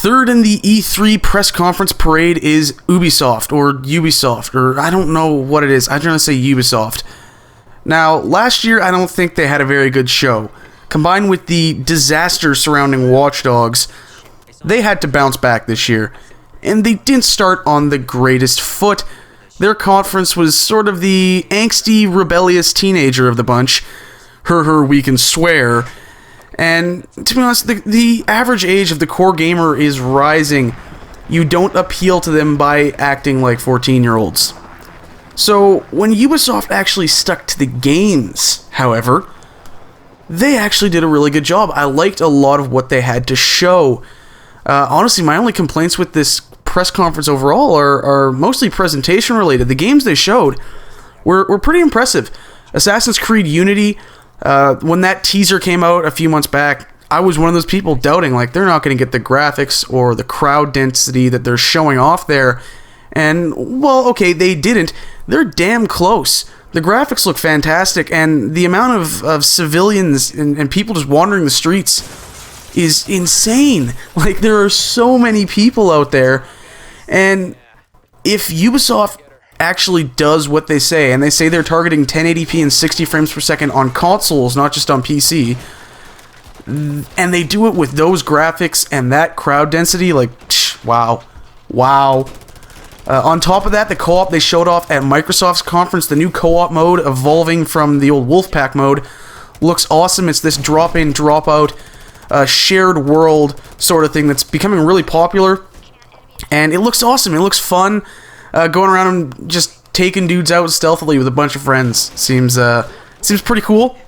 Third in the E3 press conference parade is Ubisoft, or I don't know what it is. I'm trying to say Ubisoft. Now, last year, I don't think they had a very good show. Combined with the disaster surrounding Watch Dogs, they had to bounce back this year. And they didn't start on the greatest foot. Their conference was sort of the angsty, rebellious teenager of the bunch. We can swear. And to be honest, the average age of the core gamer is rising. You don't appeal to them by acting like 14-year-olds. So, when Ubisoft actually stuck to the games, however, they actually did a really good job. I liked a lot of what they had to show. Honestly, my only complaints with this press conference overall are mostly presentation related. The games they showed were pretty impressive. Assassin's Creed Unity, when that teaser came out a few months back, I was one of those people doubting, like, they're not going to get the graphics or the crowd density that they're showing off there. And, well, okay, they didn't. They're damn close. The graphics look fantastic, and the amount of civilians and people just wandering the streets is insane. Like, there are so many people out there, and if Ubisoft actually does what they say, and they say they're targeting 1080p and 60 frames per second on consoles, not just on PC, and they do it with those graphics and that crowd density, like, wow. On top of that, the co-op they showed off at Microsoft's conference, the new co-op mode evolving from the old Wolfpack mode, looks awesome. It's this drop-in, drop-out, shared world sort of thing that's becoming really popular, and it looks awesome. It looks fun. Going around and just taking dudes out stealthily with a bunch of friends seems pretty cool.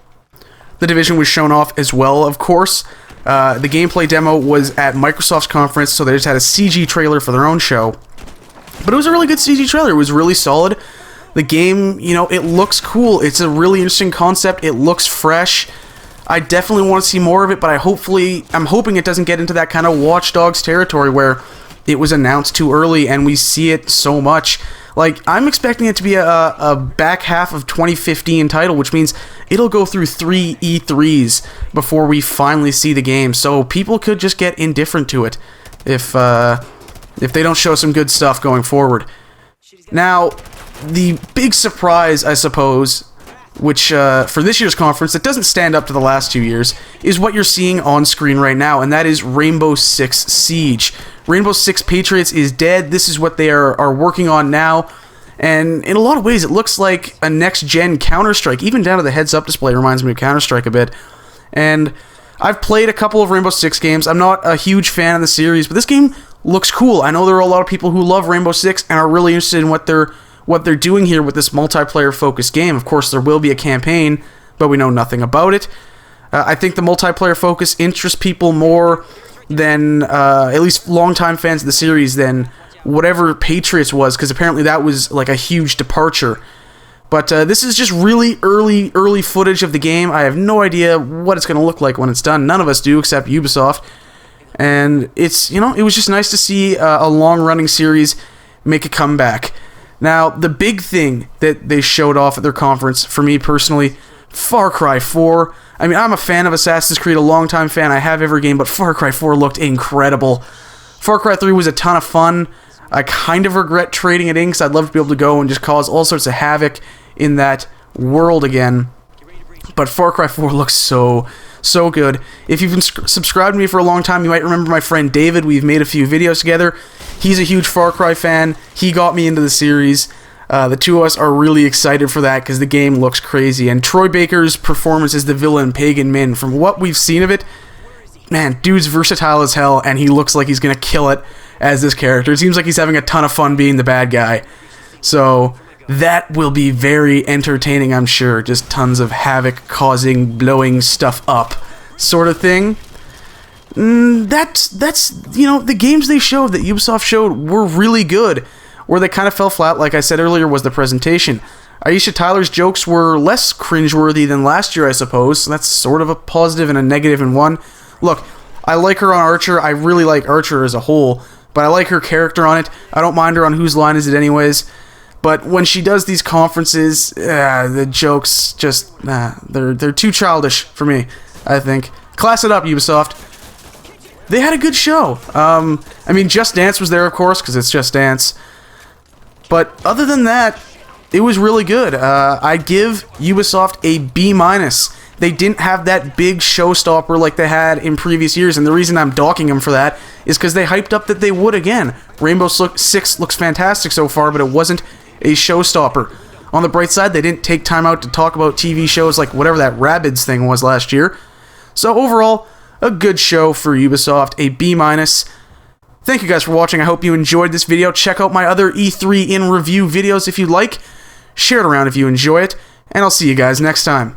The Division was shown off as well, of course. The gameplay demo was at Microsoft's conference, so they just had a CG trailer for their own show. But it was a really good CG trailer. It was really solid. The game, it looks cool. It's a really interesting concept. It looks fresh. I definitely want to see more of it, but I'm hoping it doesn't get into that kind of Watch Dogs territory where it was announced too early and we see it so much. Like, I'm expecting it to be a back half of 2015 title, which means it'll go through 3 E3s before we finally see the game. So people could just get indifferent to it if they don't show some good stuff going forward. Now, the big surprise, I suppose, which for this year's conference, that doesn't stand up to the last 2 years, is what you're seeing on screen right now, and that is Rainbow Six Siege. Rainbow Six Patriots is dead. This is what they are working on now, and in a lot of ways, it looks like a next-gen Counter-Strike. Even down to the heads-up display reminds me of Counter-Strike a bit. And I've played a couple of Rainbow Six games. I'm not a huge fan of the series, but this game looks cool. I know there are a lot of people who love Rainbow Six and are really interested in what they're doing here with this multiplayer-focused game. Of course, there will be a campaign, but we know nothing about it. I think the multiplayer focus interests people more than, at least longtime fans of the series, than whatever Patriots was, because apparently that was like a huge departure. But this is just really early footage of the game. I have no idea what it's going to look like when it's done. None of us do, except Ubisoft. And it's, it was just nice to see a long-running series make a comeback. Now, the big thing that they showed off at their conference, for me personally, Far Cry 4. I mean, I'm a fan of Assassin's Creed, a longtime fan. I have every game, but Far Cry 4 looked incredible. Far Cry 3 was a ton of fun. I kind of regret trading it in because I'd love to be able to go and just cause all sorts of havoc in that world again. But Far Cry 4 looks so good. If you've been subscribed to me for a long time, you might remember my friend David. We've made a few videos together. He's a huge Far Cry fan. He got me into the series. The two of us are really excited for that because the game looks crazy. And Troy Baker's performance as the villain, Pagan Min, from what we've seen of it, man, dude's versatile as hell, and he looks like he's going to kill it as this character. It seems like he's having a ton of fun being the bad guy. So that will be very entertaining, I'm sure. Just tons of havoc causing, blowing stuff up sort of thing. That's the games they showed, that Ubisoft showed, were really good. Where they kind of fell flat, like I said earlier, was the presentation. Aisha Tyler's jokes were less cringeworthy than last year, I suppose. So that's sort of a positive and a negative in one. Look, I like her on Archer. I really like Archer as a whole, but I like her character on it. I don't mind her on Whose Line Is It Anyways. But when she does these conferences, the jokes just, they're too childish for me, I think. Class it up, Ubisoft. they had a good show. I mean, Just Dance was there, of course, because it's Just Dance. But other than that, it was really good. I'd give Ubisoft a B-. They didn't have that big showstopper like they had in previous years, and the reason I'm docking them for that is because they hyped up that they would again. Rainbow Six looks fantastic so far, but it wasn't a showstopper. On the bright side, they didn't take time out to talk about TV shows like whatever that Rabbids thing was last year. So overall, a good show for Ubisoft, a B-. Thank you guys for watching. I hope you enjoyed this video. Check out my other E3 in review videos if you'd like. Share it around if you enjoy it, and I'll see you guys next time.